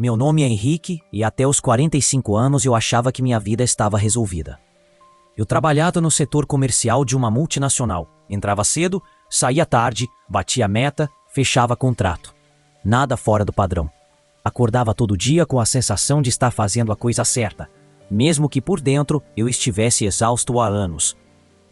Meu nome é Henrique e até os 45 anos eu achava que minha vida estava resolvida. Eu trabalhava no setor comercial de uma multinacional. Entrava cedo, saía tarde, batia meta, fechava contrato. Nada fora do padrão. Acordava todo dia com a sensação de estar fazendo a coisa certa, mesmo que por dentro eu estivesse exausto há anos.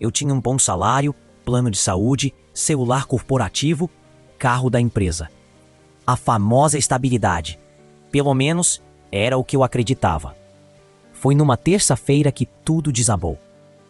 Eu tinha um bom salário, plano de saúde, celular corporativo, carro da empresa. A famosa estabilidade. Pelo menos, era o que eu acreditava. Foi numa terça-feira que tudo desabou.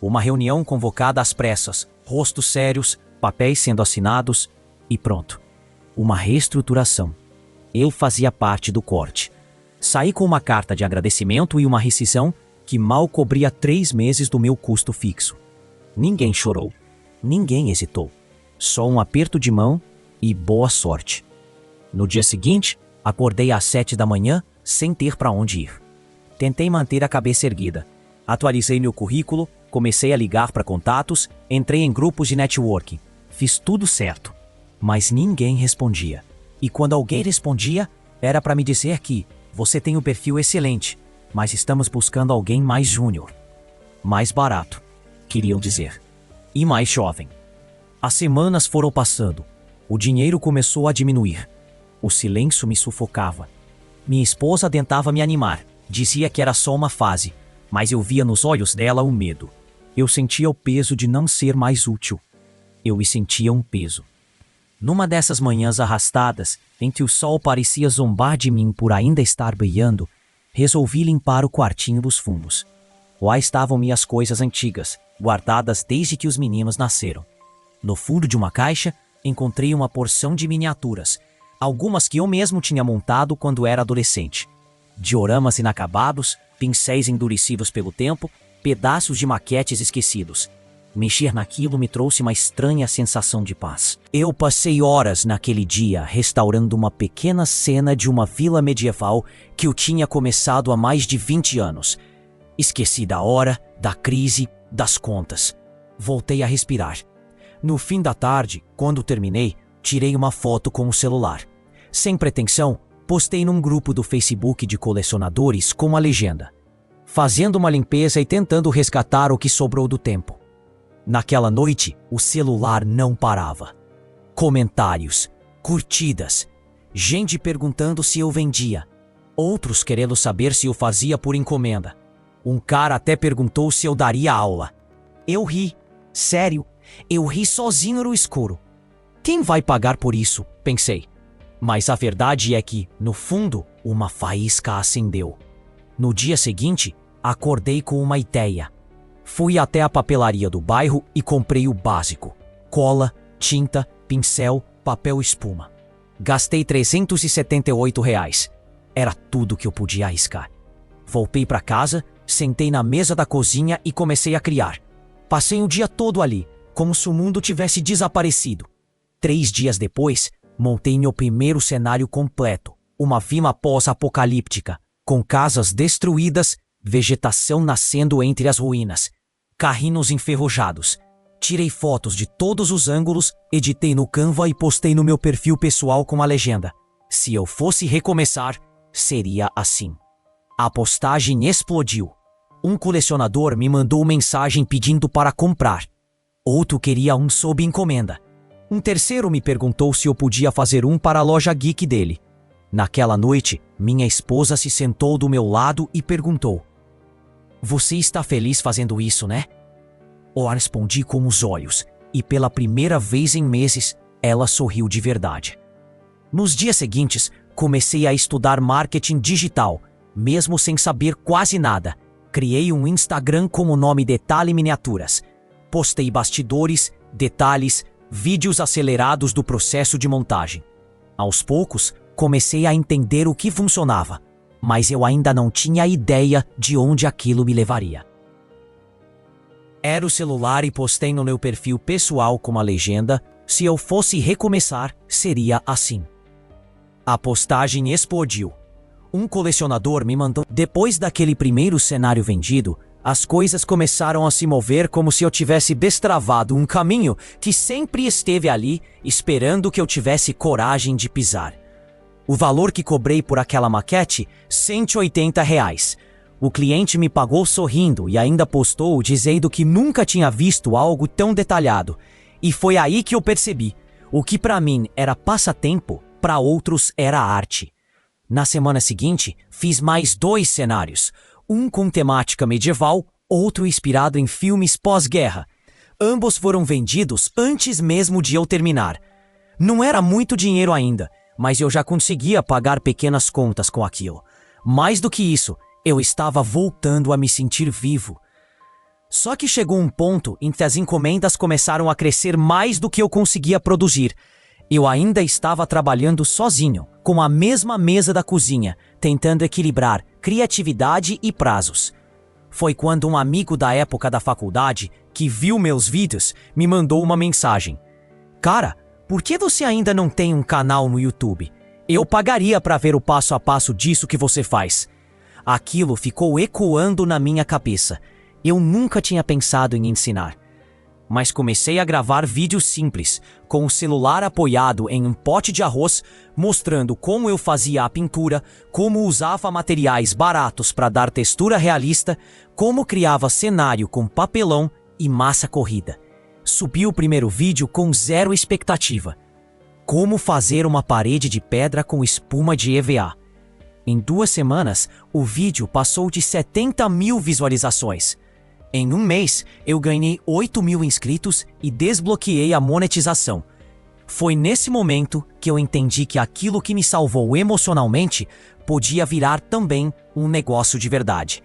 Uma reunião convocada às pressas, rostos sérios, papéis sendo assinados e pronto. Uma reestruturação. Eu fazia parte do corte. Saí com uma carta de agradecimento e uma rescisão que mal cobria 3 meses do meu custo fixo. Ninguém chorou. Ninguém hesitou. Só um aperto de mão e boa sorte. No dia seguinte, acordei às 7 da manhã sem ter para onde ir. Tentei manter a cabeça erguida. Atualizei meu currículo, comecei a ligar para contatos, entrei em grupos de networking. Fiz tudo certo, mas ninguém respondia. E quando alguém respondia, era para me dizer que você tem um perfil excelente, mas estamos buscando alguém mais júnior. Mais barato, queriam dizer. E mais jovem. As semanas foram passando. O dinheiro começou a diminuir. O silêncio me sufocava. Minha esposa tentava me animar. Dizia que era só uma fase, mas eu via nos olhos dela o medo. Eu sentia o peso de não ser mais útil. Eu me sentia um peso. Numa dessas manhãs arrastadas, em que o sol parecia zombar de mim por ainda estar brilhando, resolvi limpar o quartinho dos fundos. Lá estavam minhas coisas antigas, guardadas desde que os meninos nasceram. No fundo de uma caixa, encontrei uma porção de miniaturas, algumas que eu mesmo tinha montado quando era adolescente. Dioramas inacabados, pincéis endurecidos pelo tempo, pedaços de maquetes esquecidos. Mexer naquilo me trouxe uma estranha sensação de paz. Eu passei horas naquele dia restaurando uma pequena cena de uma vila medieval que eu tinha começado há mais de 20 anos. Esqueci da hora, da crise, das contas. Voltei a respirar. No fim da tarde, quando terminei, tirei uma foto com o celular. Sem pretensão, postei num grupo do Facebook de colecionadores com a legenda: fazendo uma limpeza e tentando resgatar o que sobrou do tempo. Naquela noite, o celular não parava. Comentários, curtidas, gente perguntando se eu vendia, outros querendo saber se eu fazia por encomenda. Um cara até perguntou se eu daria aula. Eu ri. Sério, eu ri sozinho no escuro. Quem vai pagar por isso? Pensei. Mas a verdade é que, no fundo, uma faísca acendeu. No dia seguinte, acordei com uma ideia. Fui até a papelaria do bairro e comprei o básico: cola, tinta, pincel, papel espuma. Gastei R$378. Era tudo que eu podia arriscar. Voltei para casa, sentei na mesa da cozinha e comecei a criar. Passei o dia todo ali, como se o mundo tivesse desaparecido. 3 dias depois, montei meu primeiro cenário completo, uma vila pós-apocalíptica, com casas destruídas, vegetação nascendo entre as ruínas, carrinhos enferrujados. Tirei fotos de todos os ângulos, editei no Canva e postei no meu perfil pessoal com a legenda: se eu fosse recomeçar, seria assim. A postagem explodiu. Um colecionador me mandou mensagem pedindo para comprar. Outro queria um sob encomenda. Um terceiro me perguntou se eu podia fazer um para a loja geek dele. Naquela noite, minha esposa se sentou do meu lado e perguntou: você está feliz fazendo isso, né? Eu respondi com os olhos, e pela primeira vez em meses, ela sorriu de verdade. Nos dias seguintes, comecei a estudar marketing digital, mesmo sem saber quase nada. Criei um Instagram com o nome Detalhe Miniaturas. Postei bastidores, detalhes, vídeos acelerados do processo de montagem. Aos poucos, comecei a entender o que funcionava, mas eu ainda não tinha ideia de onde aquilo me levaria. Era o celular e postei no meu perfil pessoal com a legenda: se eu fosse recomeçar, seria assim. A postagem explodiu. Um colecionador me mandou. Depois daquele primeiro cenário vendido, as coisas começaram a se mover como se eu tivesse destravado um caminho que sempre esteve ali, esperando que eu tivesse coragem de pisar. O valor que cobrei por aquela maquete, R$ 180. O cliente me pagou sorrindo e ainda postou dizendo que nunca tinha visto algo tão detalhado. E foi aí que eu percebi, o que para mim era passatempo, para outros era arte. Na semana seguinte, fiz mais 2 cenários, um com temática medieval, outro inspirado em filmes pós-guerra. Ambos foram vendidos antes mesmo de eu terminar. Não era muito dinheiro ainda, mas eu já conseguia pagar pequenas contas com aquilo. Mais do que isso, eu estava voltando a me sentir vivo. Só que chegou um ponto em que as encomendas começaram a crescer mais do que eu conseguia produzir. Eu ainda estava trabalhando sozinho, com a mesma mesa da cozinha, tentando equilibrar criatividade e prazos. Foi quando um amigo da época da faculdade, que viu meus vídeos, me mandou uma mensagem. Cara, por que você ainda não tem um canal no YouTube? Eu pagaria para ver o passo a passo disso que você faz. Aquilo ficou ecoando na minha cabeça. Eu nunca tinha pensado em ensinar. Mas comecei a gravar vídeos simples, com o celular apoiado em um pote de arroz, mostrando como eu fazia a pintura, como usava materiais baratos para dar textura realista, como criava cenário com papelão e massa corrida. Subi o primeiro vídeo com 0 expectativa. Como fazer uma parede de pedra com espuma de EVA. Em 2 semanas, o vídeo passou de 70 mil visualizações. Em um mês, eu ganhei 8 mil inscritos e desbloqueei a monetização. Foi nesse momento que eu entendi que aquilo que me salvou emocionalmente podia virar também um negócio de verdade.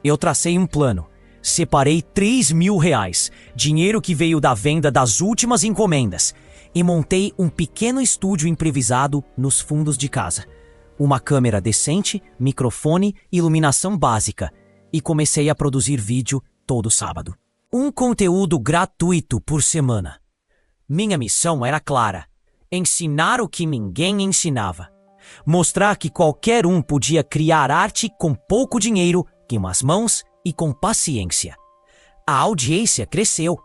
Eu tracei um plano. Separei R$ 3.000, dinheiro que veio da venda das últimas encomendas, e montei um pequeno estúdio improvisado nos fundos de casa. Uma câmera decente, microfone e iluminação básica, e comecei a produzir vídeo todo sábado. Um conteúdo gratuito por semana. Minha missão era clara: ensinar o que ninguém ensinava. Mostrar que qualquer um podia criar arte com pouco dinheiro, com as mãos e com paciência. A audiência cresceu,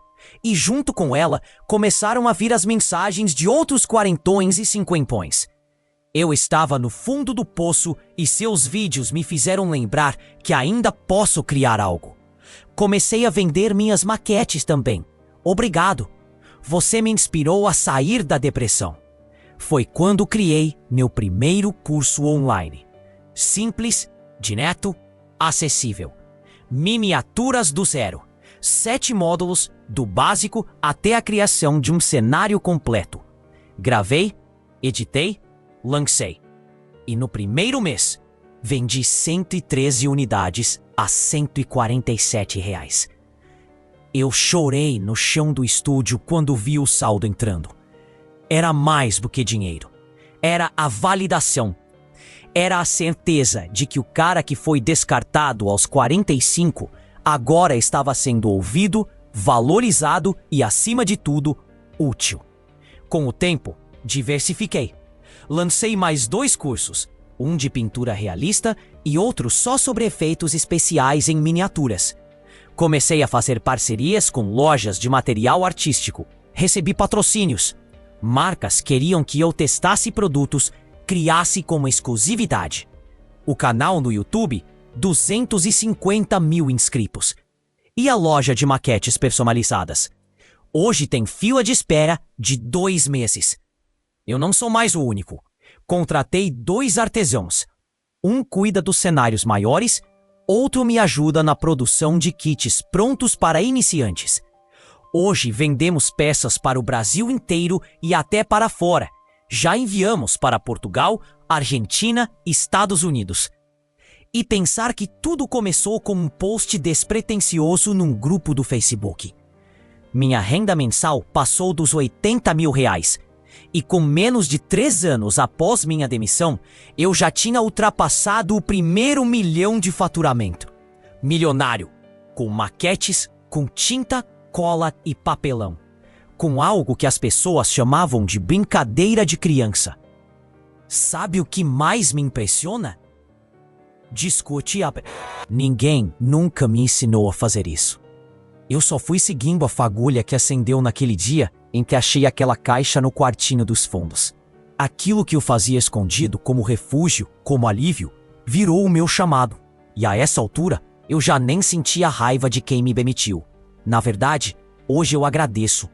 e junto com ela começaram a vir as mensagens de outros quarentões e cinquentões. Eu estava no fundo do poço e seus vídeos me fizeram lembrar que ainda posso criar algo. Comecei a vender minhas maquetes também. Obrigado. Você me inspirou a sair da depressão. Foi quando criei meu primeiro curso online. Simples, direto, acessível. Miniaturas do zero. 7 módulos, do básico até a criação de um cenário completo. Gravei, editei, lancei. E no primeiro mês, vendi 113 unidades a R$ 147. Eu chorei no chão do estúdio quando vi o saldo entrando. Era mais do que dinheiro. Era a validação. Era a certeza de que o cara que foi descartado aos 45 agora estava sendo ouvido, valorizado e, acima de tudo, útil. Com o tempo, diversifiquei. Lancei mais 2 cursos, um de pintura realista e outro só sobre efeitos especiais em miniaturas. Comecei a fazer parcerias com lojas de material artístico. Recebi patrocínios. Marcas queriam que eu testasse produtos, criasse como exclusividade. O canal no YouTube, 250 mil inscritos. E a loja de maquetes personalizadas. Hoje tem fila de espera de 2 meses. Eu não sou mais o único. Contratei 2 artesãos. Um cuida dos cenários maiores, outro me ajuda na produção de kits prontos para iniciantes. Hoje vendemos peças para o Brasil inteiro e até para fora. Já enviamos para Portugal, Argentina e Estados Unidos. E pensar que tudo começou com um post despretensioso num grupo do Facebook. Minha renda mensal passou dos R$ 80 mil. E com menos de 3 anos após minha demissão, eu já tinha ultrapassado o primeiro 1 milhão de faturamento. Milionário, com maquetes, com tinta, cola e papelão. Com algo que as pessoas chamavam de brincadeira de criança. Sabe o que mais me impressiona? Discute a... Ninguém nunca me ensinou a fazer isso. Eu só fui seguindo a fagulha que acendeu naquele dia em que achei aquela caixa no quartinho dos fundos. Aquilo que eu fazia escondido como refúgio, como alívio, virou o meu chamado. E a essa altura, eu já nem sentia raiva de quem me demitiu. Na verdade, hoje eu agradeço.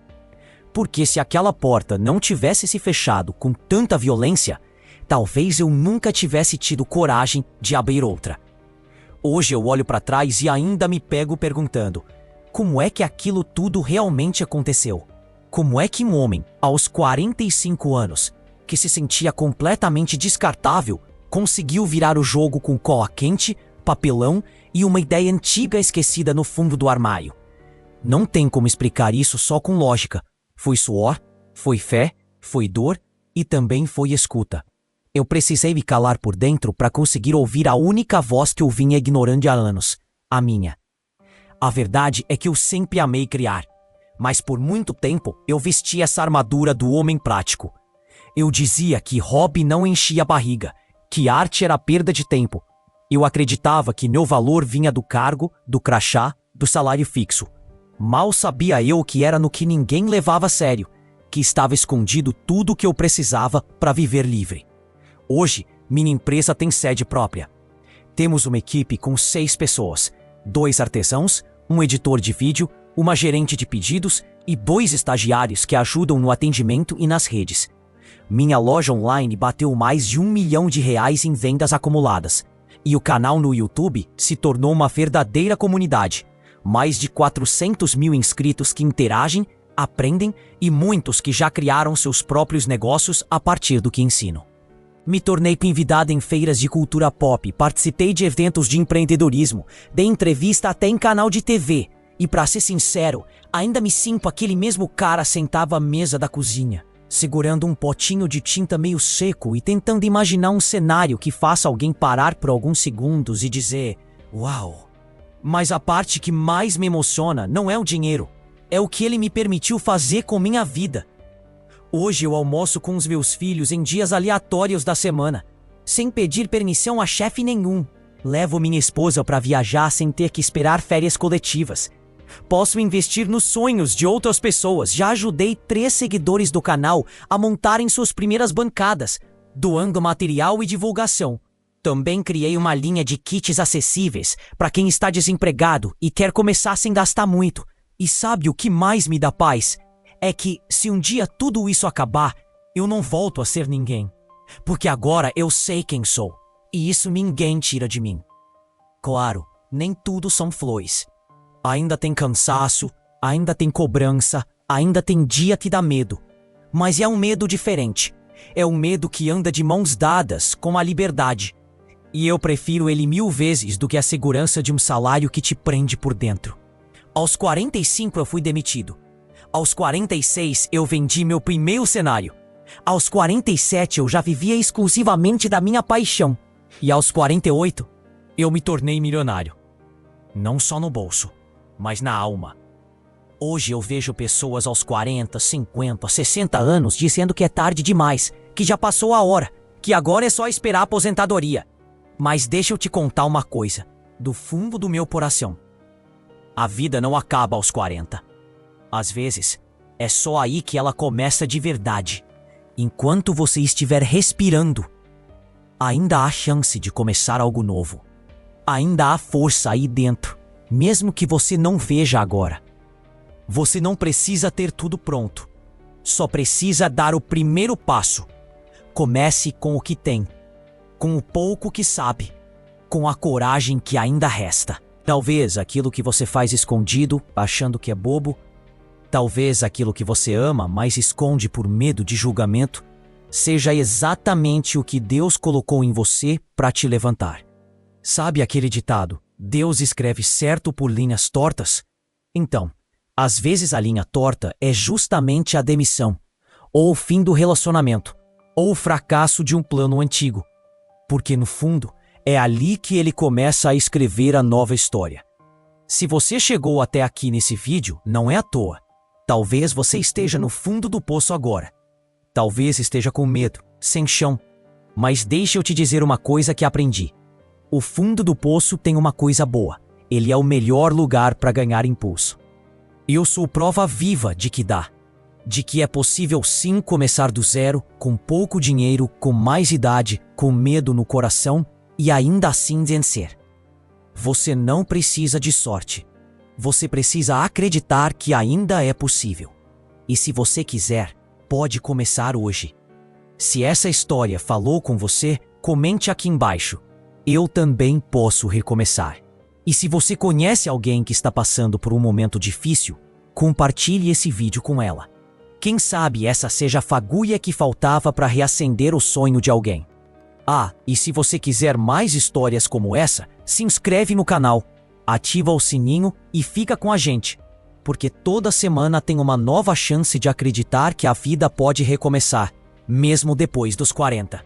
Porque se aquela porta não tivesse se fechado com tanta violência, talvez eu nunca tivesse tido coragem de abrir outra. Hoje eu olho para trás e ainda me pego perguntando: como é que aquilo tudo realmente aconteceu? Como é que um homem, aos 45 anos, que se sentia completamente descartável, conseguiu virar o jogo com cola quente, papelão e uma ideia antiga esquecida no fundo do armário? Não tem como explicar isso só com lógica. Foi suor, foi fé, foi dor e também foi escuta. Eu precisei me calar por dentro para conseguir ouvir a única voz que eu vinha ignorando há anos, a minha. A verdade é que eu sempre amei criar, mas por muito tempo eu vesti essa armadura do homem prático. Eu dizia que hobby não enchia a barriga, que arte era perda de tempo. Eu acreditava que meu valor vinha do cargo, do crachá, do salário fixo. Mal sabia eu que era no que ninguém levava a sério, que estava escondido tudo o que eu precisava para viver livre. Hoje, minha empresa tem sede própria. Temos uma equipe com 6 pessoas, 2 artesãos, um editor de vídeo, uma gerente de pedidos e 2 estagiários que ajudam no atendimento e nas redes. Minha loja online bateu mais de R$1 milhão em vendas acumuladas. E o canal no YouTube se tornou uma verdadeira comunidade. Mais de 400 mil inscritos que interagem, aprendem e muitos que já criaram seus próprios negócios a partir do que ensino. Me tornei convidado em feiras de cultura pop, participei de eventos de empreendedorismo, dei entrevista até em canal de TV. E pra ser sincero, ainda me sinto aquele mesmo cara sentado à mesa da cozinha, segurando um potinho de tinta meio seco e tentando imaginar um cenário que faça alguém parar por alguns segundos e dizer: uau! Mas a parte que mais me emociona não é o dinheiro, é o que ele me permitiu fazer com minha vida. Hoje eu almoço com os meus filhos em dias aleatórios da semana, sem pedir permissão a chefe nenhum. Levo minha esposa para viajar sem ter que esperar férias coletivas. Posso investir nos sonhos de outras pessoas. Já ajudei 3 seguidores do canal a montarem suas primeiras bancadas, doando material e divulgação. Também criei uma linha de kits acessíveis para quem está desempregado e quer começar sem gastar muito. E sabe o que mais me dá paz? É que, se um dia tudo isso acabar, eu não volto a ser ninguém. Porque agora eu sei quem sou. E isso ninguém tira de mim. Claro, nem tudo são flores. Ainda tem cansaço, ainda tem cobrança, ainda tem dia que dá medo. Mas é um medo diferente. É um medo que anda de mãos dadas com a liberdade. E eu prefiro ele 1000 vezes do que a segurança de um salário que te prende por dentro. Aos 45 eu fui demitido. Aos 46 eu vendi meu primeiro cenário. Aos 47 eu já vivia exclusivamente da minha paixão. E aos 48 eu me tornei milionário. Não só no bolso, mas na alma. Hoje eu vejo pessoas aos 40, 50, 60 anos dizendo que é tarde demais, que já passou a hora, que agora é só esperar a aposentadoria. Mas deixa eu te contar uma coisa, do fundo do meu coração. A vida não acaba aos 40. Às vezes, é só aí que ela começa de verdade. Enquanto você estiver respirando, ainda há chance de começar algo novo. Ainda há força aí dentro, mesmo que você não veja agora. Você não precisa ter tudo pronto. Só precisa dar o primeiro passo. Comece com o que tem, com o pouco que sabe, com a coragem que ainda resta. Talvez aquilo que você faz escondido, achando que é bobo, talvez aquilo que você ama, mas esconde por medo de julgamento, seja exatamente o que Deus colocou em você para te levantar. Sabe aquele ditado, Deus escreve certo por linhas tortas? Então, às vezes a linha torta é justamente a demissão, ou o fim do relacionamento, ou o fracasso de um plano antigo. Porque no fundo, é ali que ele começa a escrever a nova história. Se você chegou até aqui nesse vídeo, não é à toa. Talvez você esteja no fundo do poço agora. Talvez esteja com medo, sem chão. Mas deixa eu te dizer uma coisa que aprendi. O fundo do poço tem uma coisa boa. Ele é o melhor lugar para ganhar impulso. Eu sou prova viva de que dá. de que é possível sim começar do zero, com pouco dinheiro, com mais idade, com medo no coração e ainda assim vencer. Você não precisa de sorte. Você precisa acreditar que ainda é possível. E se você quiser, pode começar hoje. Se essa história falou com você, comente aqui embaixo. Eu também posso recomeçar. E se você conhece alguém que está passando por um momento difícil, compartilhe esse vídeo com ela. Quem sabe essa seja a fagulha que faltava para reacender o sonho de alguém. Ah, e se você quiser mais histórias como essa, se inscreve no canal, ativa o sininho e fica com a gente, porque toda semana tem uma nova chance de acreditar que a vida pode recomeçar, mesmo depois dos 40.